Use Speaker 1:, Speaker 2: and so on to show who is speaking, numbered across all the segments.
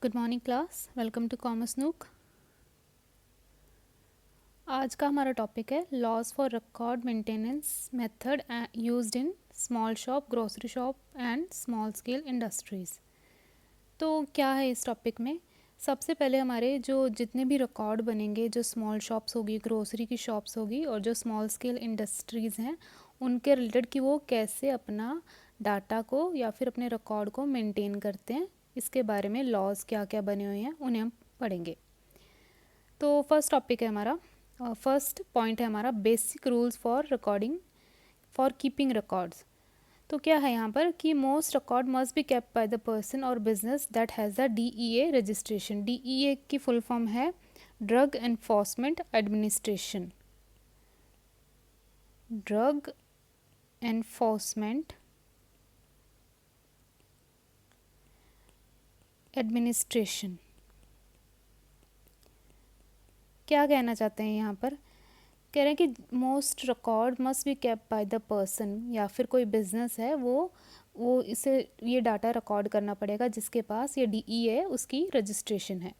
Speaker 1: Good morning class, welcome to commerce nook. आज का हमारा टॉपिक है laws for record maintenance method used in small shop, grocery shop and small scale industries. तो क्या है इस टॉपिक में? सबसे पहले हमारे जो जितने भी रिकॉर्ड बनेंगे, जो स्मॉल शॉप्स होगी, ग्रोसरी की शॉप्स होगी और जो स्मॉल स्केल इंडस्ट्रीज़ हैं, उनके रिलेटेड कि वो कैसे अपना डाटा को या फिर अपने रिकॉर्ड को मेंटेन करते हैं, इसके बारे में लॉज क्या क्या बने हुए हैं उन्हें हम पढ़ेंगे। तो फर्स्ट टॉपिक है हमारा, फर्स्ट पॉइंट है हमारा basic rules for recording for keeping records. तो क्या है यहाँ पर कि most record must be kept by the person और business that has the DEA रजिस्ट्रेशन। DEA की फुल फॉर्म है drug enforcement administration. Drug enforcement administration. क्या कहना चाहते हैं यहाँ पर? कह रहे हैं कि most record must be kept by the person, या फिर कोई बिजनेस है वो इसे ये डाटा रिकॉर्ड करना पड़ेगा जिसके पास ये DEA है, उसकी रजिस्ट्रेशन है।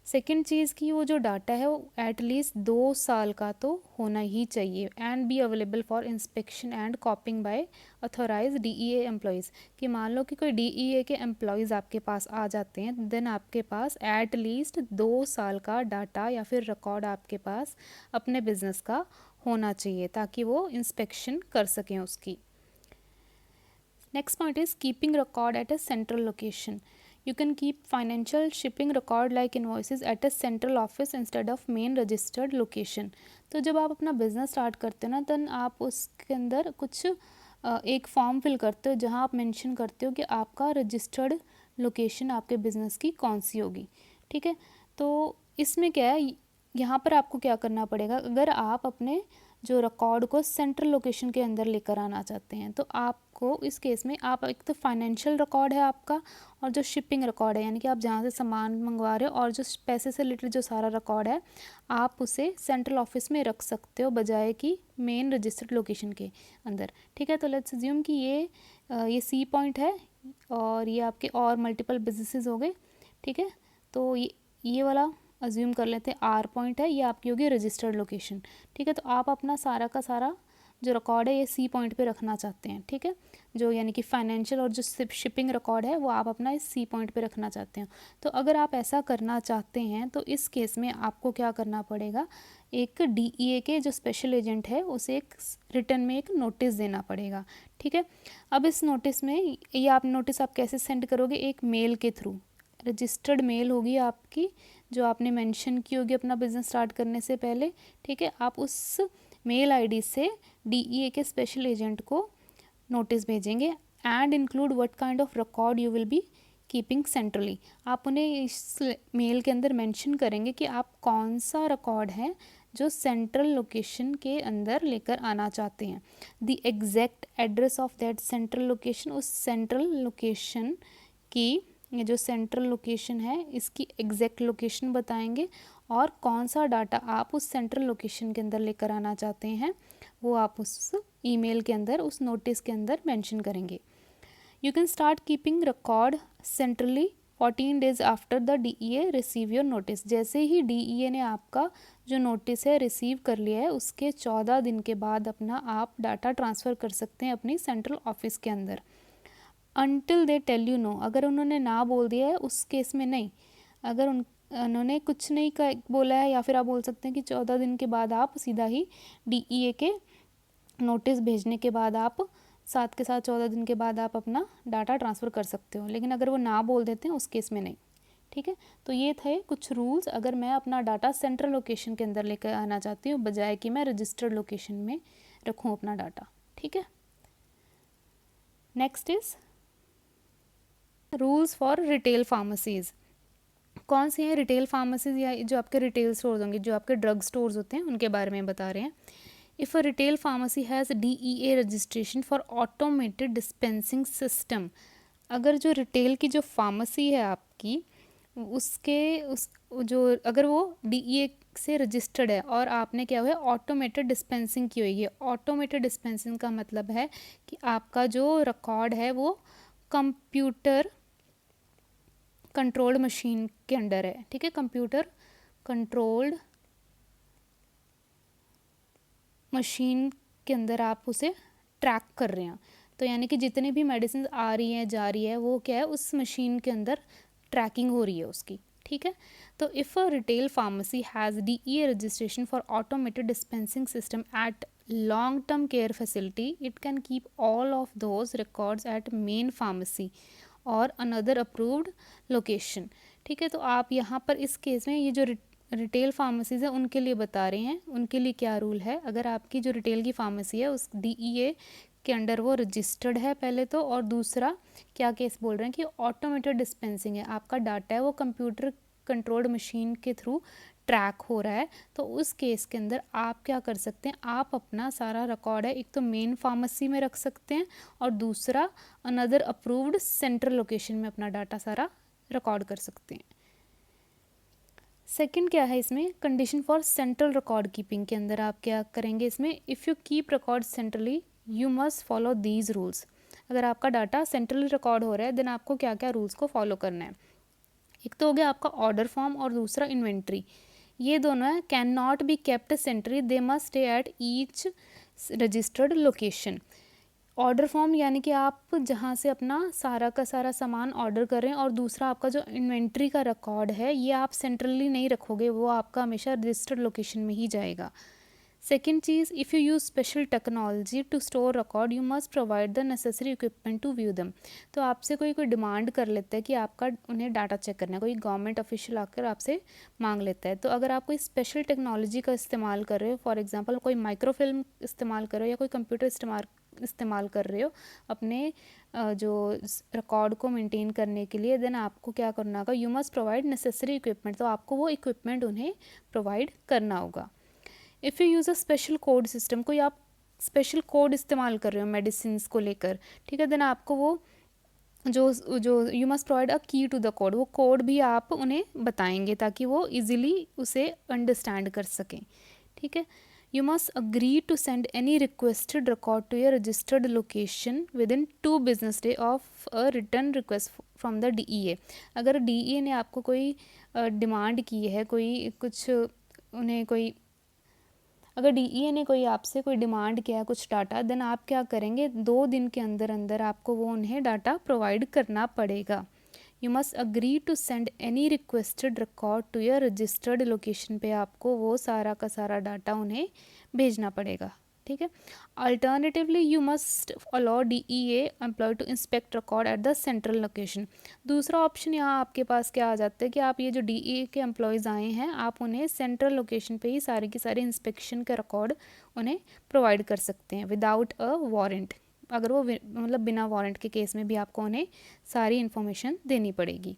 Speaker 1: सेकंड चीज़ कि वो जो डाटा है वो एटलीस्ट 2 साल का तो होना ही चाहिए and be available for inspection and copying by authorize DEA employees. कि मान लो कि कोई DEA के एम्प्लॉयज़ आपके पास आ जाते हैं, देन आपके पास एटलीस्ट 2 साल का डाटा या फिर रिकॉर्ड आपके पास अपने बिजनेस का होना चाहिए ताकि वो इंस्पेक्शन कर सकें उसकी। Next point is keeping record at a central location. You can keep financial shipping record like invoices at a central office instead of main registered location. तो जब आप अपना बिजनेस स्टार्ट करते हो ना, तो आप उसके अंदर कुछ एक फॉर्म फिल करते हो जहां आप मेंशन करते हो कि आपका रजिस्टर्ड लोकेशन आपके बिजनेस की कौन सी होगी। ठीक है, तो इसमें क्या है, यहाँ पर आपको क्या करना पड़ेगा, अगर आप अपने जो रिकॉर्ड को सेंट्रल लोकेशन के अंदर लेकर आना चाहते हैं तो आपको इस केस में आप एक तो फाइनेंशियल रिकॉर्ड है आपका और जो शिपिंग रिकॉर्ड है, यानी कि आप जहाँ से सामान मंगवा रहे हो और जो पैसे से रिलेटेड जो सारा रिकॉर्ड है, आप उसे सेंट्रल ऑफिस में रख सकते हो बजाय कि मेन रजिस्टर्ड लोकेशन के अंदर। ठीक है, तो लेट्स अज्यूम कि ये C पॉइंट है और ये आपके और मल्टीपल बिजनेसेस हो गए। ठीक है, तो ये वाला अज्यूम कर लेते हैं R पॉइंट है, ये आपकी होगी रजिस्टर्ड लोकेशन। ठीक है, तो आप अपना सारा का सारा जो रिकॉर्ड है ये C पॉइंट पे रखना चाहते हैं। ठीक है, जो यानी कि फाइनेंशियल और जो शिपिंग रिकॉर्ड है वो आप अपना इस C पॉइंट पे रखना चाहते हैं। तो अगर आप ऐसा करना चाहते हैं तो इस केस में आपको क्या करना पड़ेगा, एक DEA के जो स्पेशल एजेंट है उसे एक रिटर्न में एक नोटिस देना पड़ेगा। ठीक है, अब इस नोटिस में ये आप नोटिस आप कैसे सेंड करोगे, एक मेल के थ्रू, रजिस्टर्ड मेल होगी आपकी जो आपने मेंशन की होगी अपना बिजनेस स्टार्ट करने से पहले। ठीक है, आप उस मेल आईडी से DEA के स्पेशल एजेंट को नोटिस भेजेंगे and include what kind of record you will be keeping centrally. आप उन्हें इस मेल के अंदर मेंशन करेंगे कि आप कौन सा रिकॉर्ड है जो सेंट्रल लोकेशन के अंदर लेकर आना चाहते हैं। The exact address of that central location, उस सेंट्रल लोकेशन की, ये जो सेंट्रल लोकेशन है इसकी एग्जैक्ट लोकेशन बताएंगे और कौन सा डाटा आप उस सेंट्रल लोकेशन के अंदर लेकर आना चाहते हैं वो आप उस ईमेल के अंदर, उस नोटिस के अंदर मेंशन करेंगे। You can start keeping record centrally 14 days after the DEA receive your notice. जैसे ही DEA ने आपका जो नोटिस है रिसीव कर लिया है उसके 14 दिन के बाद अपना आप डाटा ट्रांसफ़र कर सकते हैं अपनी सेंट्रल ऑफिस के अंदर। Until they tell you no, अगर उन्होंने ना बोल दिया है उस केस में नहीं। अगर उन्होंने कुछ नहीं बोला है, या फिर आप बोल सकते हैं कि 14 दिन के बाद आप सीधा ही DEA के नोटिस भेजने के बाद आप साथ के साथ 14 दिन के बाद आप अपना डाटा ट्रांसफ़र कर सकते हो, लेकिन अगर वो ना बोल देते हैं उस केस में नहीं। ठीक है, तो ये थे कुछ रूल्स अगर मैं अपना डाटा सेंट्रल लोकेशन के अंदर लेकर आना चाहती हूँ बजाय कि मैं रजिस्टर्ड लोकेशन में रखूँ अपना डाटा। ठीक है, next is rules for retail pharmacies. कौन सी हैं रिटेल फार्मेसीज या जो आपके रिटेल स्टोर्स होंगे, जो आपके ड्रग स्टोर्स होते हैं उनके बारे में बता रहे हैं। If a retail pharmacy has DEA registration for automated dispensing system, अगर जो रिटेल की जो फार्मेसी है आपकी उसके उस जो अगर वो DEA से रजिस्टर्ड है और आपने क्या हुआ है ऑटोमेटेड डिस्पेंसिंग की हुई है। ऑटोमेटेड डिस्पेंसिंग का मतलब है कि आपका जो रिकॉर्ड है वो कंप्यूटर कंट्रोल्ड मशीन के अंडर है, ठीक है, कंप्यूटर कंट्रोल्ड मशीन के अंदर आप उसे ट्रैक कर रहे हैं। तो यानी कि जितनी भी मेडिसिन आ रही हैं जा रही है वो क्या है, उस मशीन के अंदर ट्रैकिंग हो रही है उसकी, ठीक है। तो if a retail pharmacy has DEA registration for automated dispensing system at long term care facility, it can keep all of those records at main pharmacy और अनदर अप्रूव्ड लोकेशन, ठीक है। तो आप यहाँ पर इस केस में ये जो रिटेल फार्मेसीज़ है उनके लिए बता रहे हैं, उनके लिए क्या रूल है। अगर आपकी जो रिटेल की फार्मेसी है उस DEA के अंडर वो रजिस्टर्ड है पहले तो, और दूसरा क्या केस बोल रहे हैं कि ऑटोमेटेड डिस्पेंसिंग है, आपका डाटा है वो कंप्यूटर कंट्रोल्ड मशीन के थ्रू ट्रैक हो रहा है, तो उस केस के अंदर आप क्या कर सकते हैं, आप अपना सारा रिकॉर्ड है एक तो मेन फार्मेसी में रख सकते हैं और दूसरा अनदर अप्रूव्ड सेंट्रल लोकेशन में अपना डाटा सारा रिकॉर्ड कर सकते हैं। सेकंड क्या है इसमें, condition for central record keeping के अंदर आप क्या करेंगे इसमें, if you keep record centrally you must follow these rules. अगर आपका डाटा सेंट्रली रिकॉर्ड हो रहा है देन आपको क्या क्या रूल्स को फॉलो करना है। एक तो हो गया आपका ऑर्डर फॉर्म और दूसरा इन्वेंट्री, ये दोनों है can not be kept centrally, they must stay at each registered location. Order form यानी कि आप जहाँ से अपना सारा का सारा सामान ऑर्डर कर रहे हैं, और दूसरा आपका जो इन्वेंट्री का रिकॉर्ड है ये आप सेंट्रली नहीं रखोगे, वो आपका हमेशा रजिस्टर्ड लोकेशन में ही जाएगा। सेकेंड चीज़, if you use special technology to store record you must provide the necessary equipment to view them. तो आपसे कोई डिमांड कर लेता है कि आपका उन्हें डाटा चेक करना है, कोई गवर्नमेंट ऑफिशियल आकर आपसे मांग लेता है, तो अगर आप कोई स्पेशल टेक्नोलॉजी का इस्तेमाल कर रहे हो, फॉर एग्जांपल कोई माइक्रोफिल्म इस्तेमाल कर रहे हो या कोई कंप्यूटर इस्तेमाल कर रहे हो अपने जो रिकॉर्ड को मेंटेन करने के लिए, देन आपको क्या करना होगा, you must provide necessary equipment, तो आपको वो इक्विपमेंट उन्हें प्रोवाइड करना होगा। If you use a special code system, कोई आप स्पेशल कोड इस्तेमाल कर रहे हो मेडिसिन को लेकर, ठीक है, देन आपको वो जो जो यू मस्ट प्रोवाइड अ की टू द कोड, वो कोड भी आप उन्हें बताएंगे ताकि वो इजीली उसे अंडरस्टैंड कर सकें, ठीक है। You must agree to send any requested record to your registered location within 2 business day of a written request from the DEA। अगर DEA ने आपको कोई डिमांड की है, कोई कुछ उन्हें कोई, अगर DEA ने कोई आपसे कोई डिमांड किया है कुछ डाटा, देन आप क्या करेंगे, 2 दिन के अंदर अंदर आपको वो उन्हें डाटा प्रोवाइड करना पड़ेगा। You must agree to send any requested record to your registered location पे आपको वो सारा का सारा डाटा उन्हें भेजना पड़ेगा, ठीक है। Alternatively you must allow DEA employ to inspect record at the central location. दूसरा ऑप्शन यहाँ आपके पास क्या आ जाता है कि आप ये जो DEA के एम्प्लॉयज़ आए हैं आप उन्हें सेंट्रल लोकेशन पे ही सारे की सारे इंस्पेक्शन के रिकॉर्ड उन्हें प्रोवाइड कर सकते हैं विदाउट अ वारंट। अगर वो मतलब बिना वारंट के केस में भी आपको उन्हें सारी इन्फॉर्मेशन देनी पड़ेगी।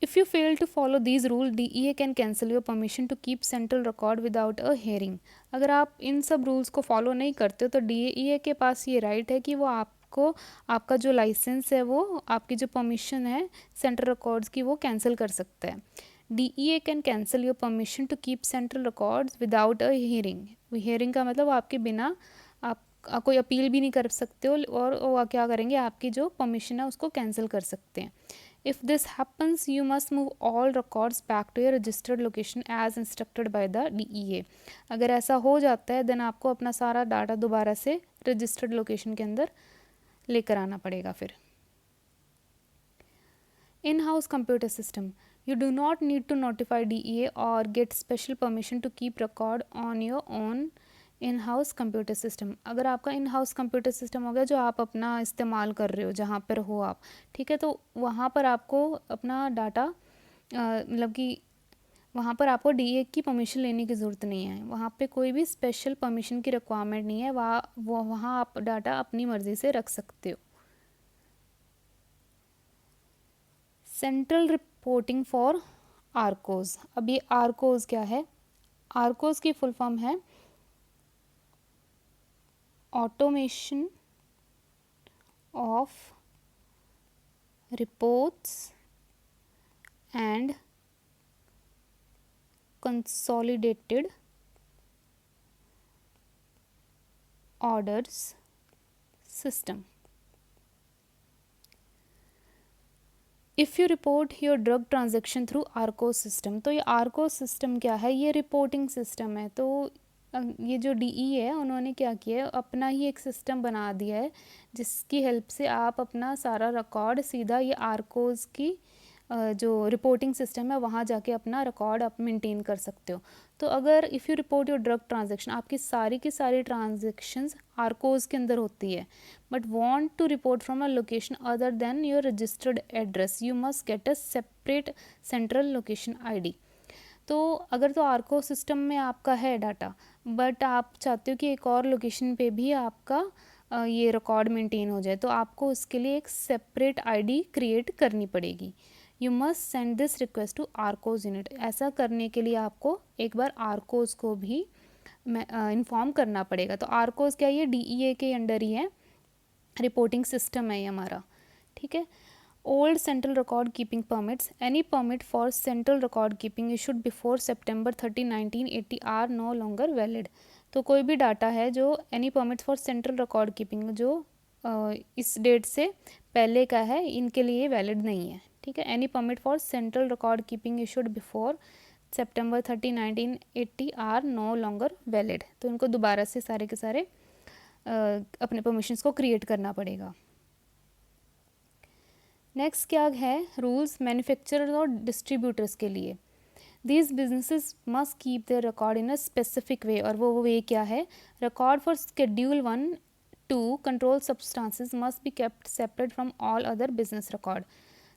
Speaker 1: If you fail to follow these rule DEA can cancel your permission to keep central record without a hearing. अगर आप इन सब रूल्स को फॉलो नहीं करते तो DEA के पास ये राइट है कि वो आपको आपका जो लाइसेंस है, वो आपकी जो परमिशन है सेंट्रल रिकॉर्ड्स की, वो कैंसिल कर सकता है। DEA can cancel your permission to keep central records without a hearing. Hearing का मतलब आपके बिना आप कोई अपील भी नहीं कर सकते हो, और वो क्या करेंगे, आपकी जो परमिशन है उसको कैंसिल कर सकते हैं। If this happens, you must move all records back to your registered location as instructed by the DEA। अगर ऐसा हो जाता है देन आपको अपना सारा डाटा दोबारा से रजिस्टर्ड लोकेशन के अंदर लेकर आना पड़ेगा। फिर in house computer system, you do not need to notify DEA or get special permission to keep record on your own in house computer system. अगर आपका इन हाउस कंप्यूटर सिस्टम हो गया जो आप अपना इस्तेमाल कर रहे हो जहाँ पर हो आप, ठीक है, तो वहाँ पर आपको अपना डाटा मतलब कि वहाँ पर आपको DEA की परमिशन लेने की ज़रूरत नहीं है, वहाँ पे कोई भी स्पेशल परमिशन की रिक्वायरमेंट नहीं है, वहाँ आप डाटा अपनी मर्ज़ी से रख सकते हो। Central reporting for ARCOS. अब ये आर्कोज क्या है, आर्कोज की फुल फॉर्म है automation of reports and consolidated orders system. If you report your drug transaction through ARCOS system, तो ये आर्को सिस्टम क्या है, ये रिपोर्टिंग सिस्टम है। तो ये जो डीई है उन्होंने क्या किया है, अपना ही एक सिस्टम बना दिया है जिसकी हेल्प से आप अपना सारा रिकॉर्ड सीधा ये आर्कोस की जो रिपोर्टिंग सिस्टम है वहाँ जाके अपना रिकॉर्ड आप मेंटेन कर सकते हो। तो अगर if you report your drug transaction, आपकी सारी की सारी ट्रांजेक्शन्स आर्कोस के अंदर होती है, but want to report from a location other than your registered address, you must get a separate central location ID. तो अगर तो आर्को सिस्टम में आपका है डाटा, बट आप चाहते हो कि एक और लोकेशन पे भी आपका ये रिकॉर्ड मेंटेन हो जाए, तो आपको उसके लिए एक सेपरेट आईडी क्रिएट करनी पड़ेगी। You must send this request to ARCOS unit. ऐसा करने के लिए आपको एक बार आर्कोस को भी इन्फॉर्म करना पड़ेगा। तो आर्कोस क्या, ये डीईए के अंडर ही है, रिपोर्टिंग सिस्टम है ये हमारा, ठीक है। Old central record keeping permits, any permit for central record keeping issued before September 30, 1980 are no longer valid. तो कोई भी डाटा है जो any permit for central record keeping जो इस डेट से पहले का है, इनके लिए वैलिड नहीं है, ठीक है। Any permit for central record keeping issued before September 30, 1980 are no longer valid. तो इनको दोबारा से सारे के सारे अपने परमिशंस को क्रिएट करना पड़ेगा। नेक्स्ट क्या है, रूल्स मैन्युफैक्चरर्स और डिस्ट्रीब्यूटर्स के लिए। These businesses must keep their record in a specific way, और वो वे क्या है, record for schedule 1-2 control substances must be kept separate from all other business record.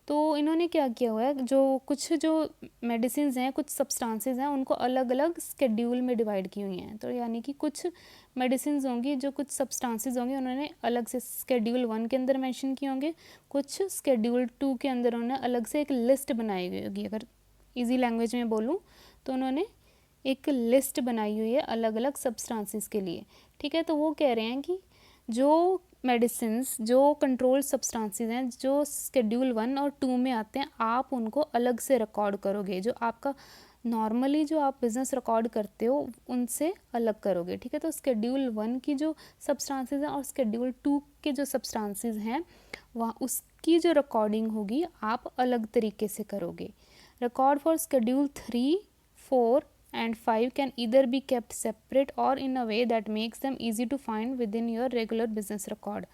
Speaker 1: तो इन्होंने क्या किया हुआ है, जो मेडिसिन हैं, कुछ सब्सटेंसेस हैं, उनको अलग अलग स्केड्यूल में डिवाइड की हुई हैं। तो यानी कि कुछ मेडिसिन होंगी, जो कुछ सब्सटेंसेस होंगे उन्होंने अलग से शेड्यूल 1 के अंदर मेंशन किए होंगे, कुछ शेड्यूल 2 के अंदर उन्होंने अलग से एक लिस्ट बनाई हुई होगी। अगर इजी लैंग्वेज में बोलूँ तो उन्होंने एक लिस्ट बनाई हुई है अलग अलग सब्सटेंसेस के लिए, ठीक है। तो वो कह रहे हैं कि जो मेडिसिन्स, जो कंट्रोल सब्सटेंसेस हैं, जो शेड्यूल 1 और 2 में आते हैं, आप उनको अलग से रिकॉर्ड करोगे। जो आपका नॉर्मली जो आप बिज़नेस रिकॉर्ड करते हो उनसे अलग करोगे, ठीक है। तो शेड्यूल 1 की जो सब्सटेंसेस हैं और शेड्यूल 2 के जो सब्सटेंसेस हैं, वहाँ उसकी जो रिकॉर्डिंग होगी आप अलग तरीके से करोगे। Record for schedule 3, 4 and 5 can either be kept separate or in a way that makes them easy to find within your regular business record।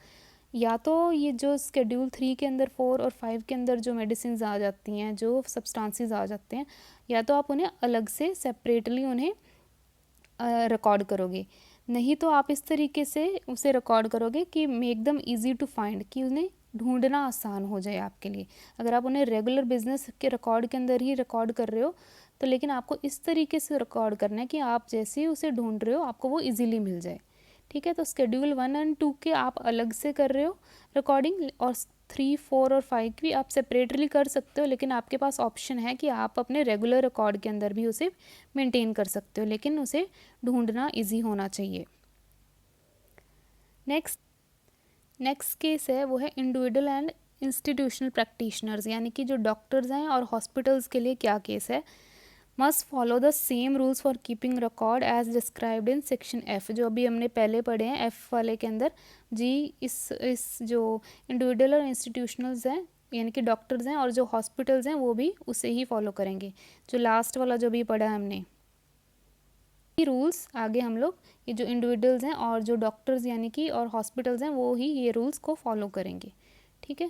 Speaker 1: या तो ये जो शेड्यूल 3 के अंदर, 4 और 5 के अंदर जो मेडिसिन आ जाती हैं, जो सब्सटेंसेस आ जाते हैं, या तो आप उन्हें अलग से सेपरेटली उन्हें रिकॉर्ड करोगे, नहीं तो आप इस तरीके से उसे रिकॉर्ड करोगे कि make them easy to find, कि उन्हें ढूंढना आसान हो जाए आपके लिए। अगर आप उन्हें रेगुलर बिजनेस के रिकॉर्ड के अंदर ही रिकॉर्ड कर रहे हो, तो लेकिन आपको इस तरीके से रिकॉर्ड करना है कि आप जैसे ही उसे ढूंढ रहे हो आपको वो इजीली मिल जाए, ठीक है। तो शेड्यूल 1 और 2 के आप अलग से कर रहे हो रिकॉर्डिंग, और 3, 4 और 5 भी आप सेपरेटली कर सकते हो, लेकिन आपके पास ऑप्शन है कि आप अपने रेगुलर रिकॉर्ड के अंदर भी उसे मेंटेन कर सकते हो, लेकिन उसे ढूंढना इजी होना चाहिए। नेक्स्ट केस है वो है इंडिविजुअल एंड इंस्टीट्यूशनल प्रैक्टिशनर्स, यानी कि जो डॉक्टर्स हैं और हॉस्पिटल्स के लिए क्या केस है। Must follow the same rules for keeping record as described in section F, जो अभी हमने पहले पढ़े हैं एफ वाले के अंदर जी। इस जो इंडिविजुअल और इंस्टीट्यूशनल्स हैं, यानी कि डॉक्टर्स हैं और जो हॉस्पिटल्स हैं, वो भी उसे ही फॉलो करेंगे, जो लास्ट वाला जो भी पढ़ा है हमने रूल्स। आगे हम लोग ये जो इंडिविजुअल्स हैं और जो डॉक्टर्स यानी कि और हॉस्पिटल्स हैं, वो ही ये रूल्स को फॉलो करेंगे, ठीक है।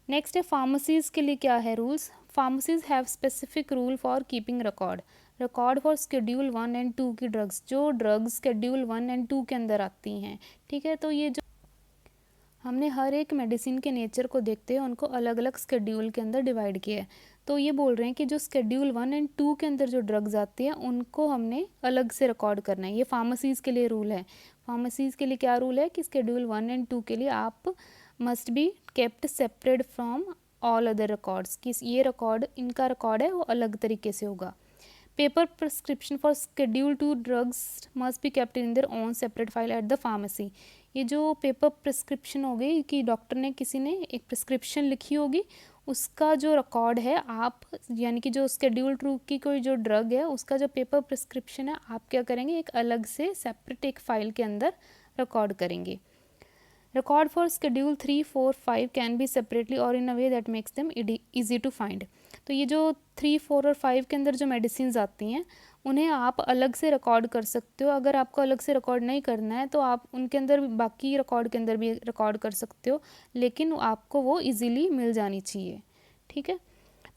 Speaker 1: नेक्स्ट है फार्मेसीज़ के लिए क्या है rules. Pharmacies have specific rule for keeping record for schedule 1 and 2 की ड्रग्स, जो ड्रग्स शेड्यूल 1 एंड 2 के अंदर आती हैं, ठीक है। तो ये जो हमने हर एक मेडिसिन के नेचर को देखते हुए उनको अलग अलग शेड्यूल के अंदर डिवाइड किया है। तो ये बोल रहे हैं कि जो शेड्यूल 1 एंड 2 के अंदर जो ड्रग्स आती हैं उनको हमने अलग से रिकॉर्ड करना है। ये फार्मेसीज़ के लिए रूल है। फार्मेसीज़ के लिए क्या रूल है कि शेड्यूल 1 एंड 2 के लिए आप must be kept separate from all other records, कि ये रिकॉर्ड, इनका रिकॉर्ड है वो अलग तरीके से होगा। Paper prescription for schedule 2 drugs must be kept in their own separate file at the pharmacy. ये जो पेपर प्रिस्क्रिप्शन हो गई कि डॉक्टर ने, किसी ने एक प्रिस्क्रिप्शन लिखी होगी, उसका जो रिकॉर्ड है आप, यानी कि जो शेड्यूल 2 की कोई जो ड्रग है उसका जो पेपर प्रिस्क्रिप्शन है, आप क्या करेंगे, एक अलग से सेपरेट एक फ़ाइल के अंदर रिकॉर्ड करेंगे। Record for schedule 3, 4, 5 can be separately or in a way that makes them easy to find. तो ये जो 3, 4 और 5 के अंदर जो मेडिसिन आती हैं उन्हें आप अलग से रिकॉर्ड कर सकते हो. अगर आपको अलग से रिकॉर्ड नहीं करना है तो आप उनके अंदर बाकी रिकॉर्ड के अंदर भी रिकॉर्ड कर सकते हो, लेकिन आपको वो इजीली मिल जानी चाहिए. ठीक है.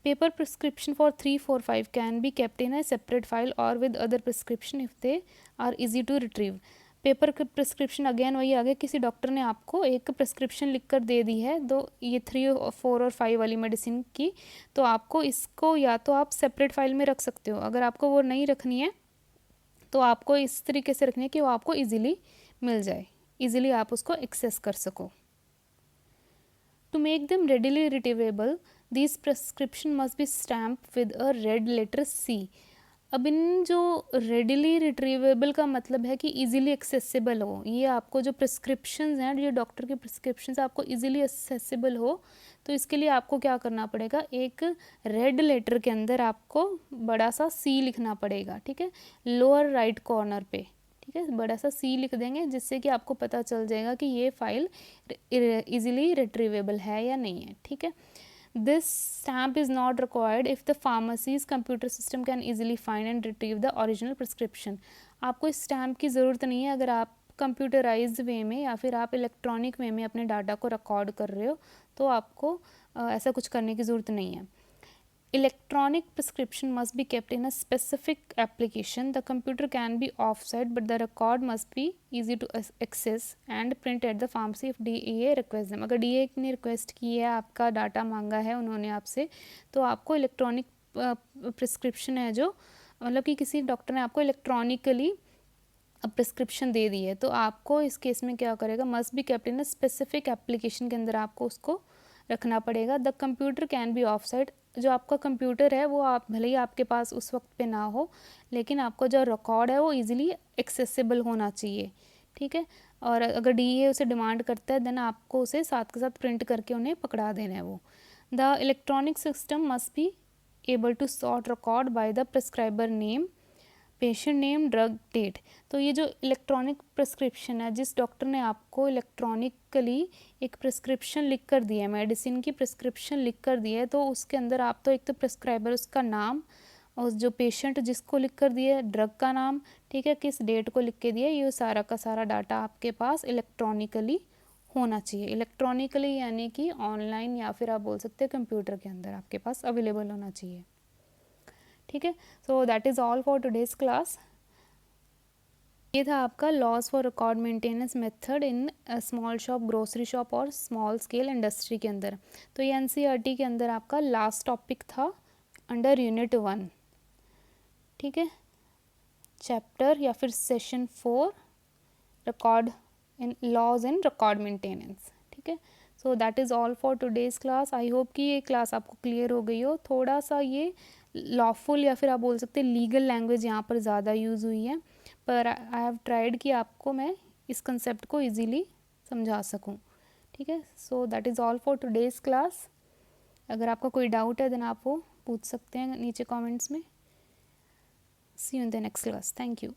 Speaker 1: Paper prescription for 3, 4, 5 can be kept in a separate file or with other prescription if they are easy to retrieve. Paper prescription again वही आ गया, किसी डॉक्टर ने आपको एक प्रिस्क्रिप्शन लिख कर दे दी है तो ये 3, 4 और 5 वाली मेडिसिन की, तो आपको इसको या तो आप सेपरेट फाइल में रख सकते हो. अगर आपको वो नहीं रखनी है तो आपको इस तरीके से रखनी है कि वो आपको ईजिली मिल जाए, ईजिली आप उसको एक्सेस कर सको. To make them readily retrievable this prescription must be stamp with a red letter C. अब इन जो रेडिली रिट्रीवेबल का मतलब है कि इजीली एक्सेसिबल हो. ये आपको जो प्रिस्क्रिप्शंस हैं, ये डॉक्टर के प्रिस्क्रिप्शंस आपको इजीली एक्सेसिबल हो, तो इसके लिए आपको क्या करना पड़ेगा, एक रेड लेटर के अंदर आपको बड़ा सा C लिखना पड़ेगा. ठीक है, लोअर राइट कॉर्नर पे. ठीक है, बड़ा सा C लिख देंगे जिससे कि आपको पता चल जाएगा कि ये फाइल इजीली रिट्रीवेबल है या नहीं है. ठीक है. This stamp is not required if the pharmacy's computer system can easily find and retrieve the original prescription. आपको इस स्टैम्प की ज़रूरत नहीं है अगर आप कंप्यूटराइज्ड वे में या फिर आप इलेक्ट्रॉनिक वे में अपने डाटा को रिकॉर्ड कर रहे हो, तो आपको ऐसा कुछ करने की ज़रूरत नहीं है. Electronic prescription must be kept in a specific application. The computer can be offsite, but the record must be easy to access and print at the pharmacy if DEA requests them. अगर DEA ने request की है, आपका data मांगा है उन्होंने आपसे, तो आपको इलेक्ट्रॉनिक प्रिस्क्रिप्शन है जो, मतलब कि किसी डॉक्टर ने आपको इलेक्ट्रॉनिकली प्रिस्क्रिप्शन दे दी है, तो आपको इस केस में क्या करेगा, must be kept in a specific application के अंदर आपको उसको रखना पड़ेगा. The computer can be of site. जो आपका कंप्यूटर है वो आप भले ही आपके पास उस वक्त पे ना हो, लेकिन आपका जो रिकॉर्ड है वो इजीली एक्सेसिबल होना चाहिए. ठीक है. और अगर DEA उसे डिमांड करता है देन आपको उसे साथ के साथ प्रिंट करके उन्हें पकड़ा देना है वो. The electronic system must be able to sort record by the prescriber name, patient name, drug date. तो ये जो इलेक्ट्रॉनिक प्रिस्क्रिप्शन है, जिस डॉक्टर ने आपको इलेक्ट्रॉनिकली एक प्रिस्क्रिप्शन लिख कर दिया है, मेडिसिन की प्रिस्क्रिप्शन लिख कर दी है, तो उसके अंदर आप तो एक तो प्रिस्क्राइबर उसका नाम और जो पेशेंट जिसको लिख कर दिया है, ड्रग का नाम, ठीक है, किस डेट को लिख के दिया, ये सारा का सारा डाटा आपके पास इलेक्ट्रॉनिकली होना चाहिए. इलेक्ट्रॉनिकली यानी कि ऑनलाइन या फिर आप बोल सकते हैं कंप्यूटर के अंदर आपके पास अवेलेबल होना चाहिए. ठीक है. So that is all for today's class. ये था आपका laws for record maintenance method in small shop, grocery shop और स्मॉल स्केल इंडस्ट्री के अंदर. तो ये NCERT के अंदर आपका लास्ट टॉपिक था अंडर यूनिट 1. ठीक है, चैप्टर या फिर session 4, record in laws in record maintenance. ठीक है. So that is all for today's class. I hope कि ये क्लास आपको क्लियर हो गई हो. थोड़ा सा ये लॉफुल या फिर आप बोल सकते हैं लीगल लैंग्वेज यहाँ पर ज़्यादा यूज़ हुई है, पर आई हैव ट्राइड कि आपको मैं इस कंसेप्ट को इजीली समझा सकूँ. ठीक है. So that is all for today's class. अगर आपका कोई डाउट है देन आप वो पूछ सकते हैं नीचे कमेंट्स में. See you in the next class. Thank you.